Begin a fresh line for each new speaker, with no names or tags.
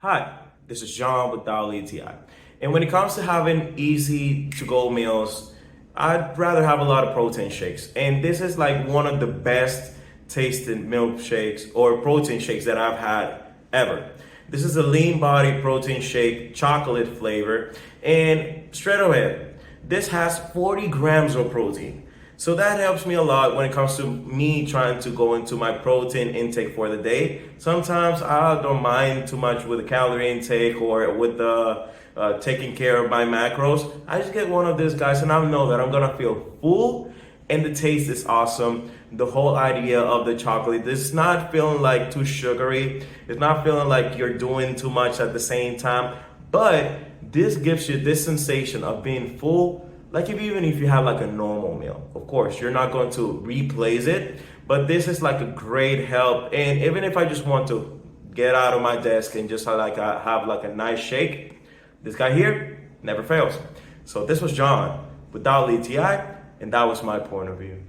Hi, this is John with WTI. And when it comes to having easy to go meals, I'd rather have a lot of protein shakes. And this is like one of the best tasting milkshakes or protein shakes that I've had ever. This is a lean body protein shake, chocolate flavor. And straight away, this has 40 grams of protein. So that helps me a lot when it comes to me trying to go into my protein intake for the day. Sometimes I don't mind too much with the calorie intake or with the taking care of my macros. I just get one of these guys and I know that I'm gonna feel full and the taste is awesome. The whole idea of the chocolate, it's not feeling like too sugary. It's not feeling like you're doing too much at the same time, but this gives you this sensation of being full. Like even if you have like a normal meal, of course, you're not going to replace it, but this is like a great help. And even if I just want to get out of my desk and just have like a nice shake, this guy here never fails. So this was John with WTI, and that was my point of view.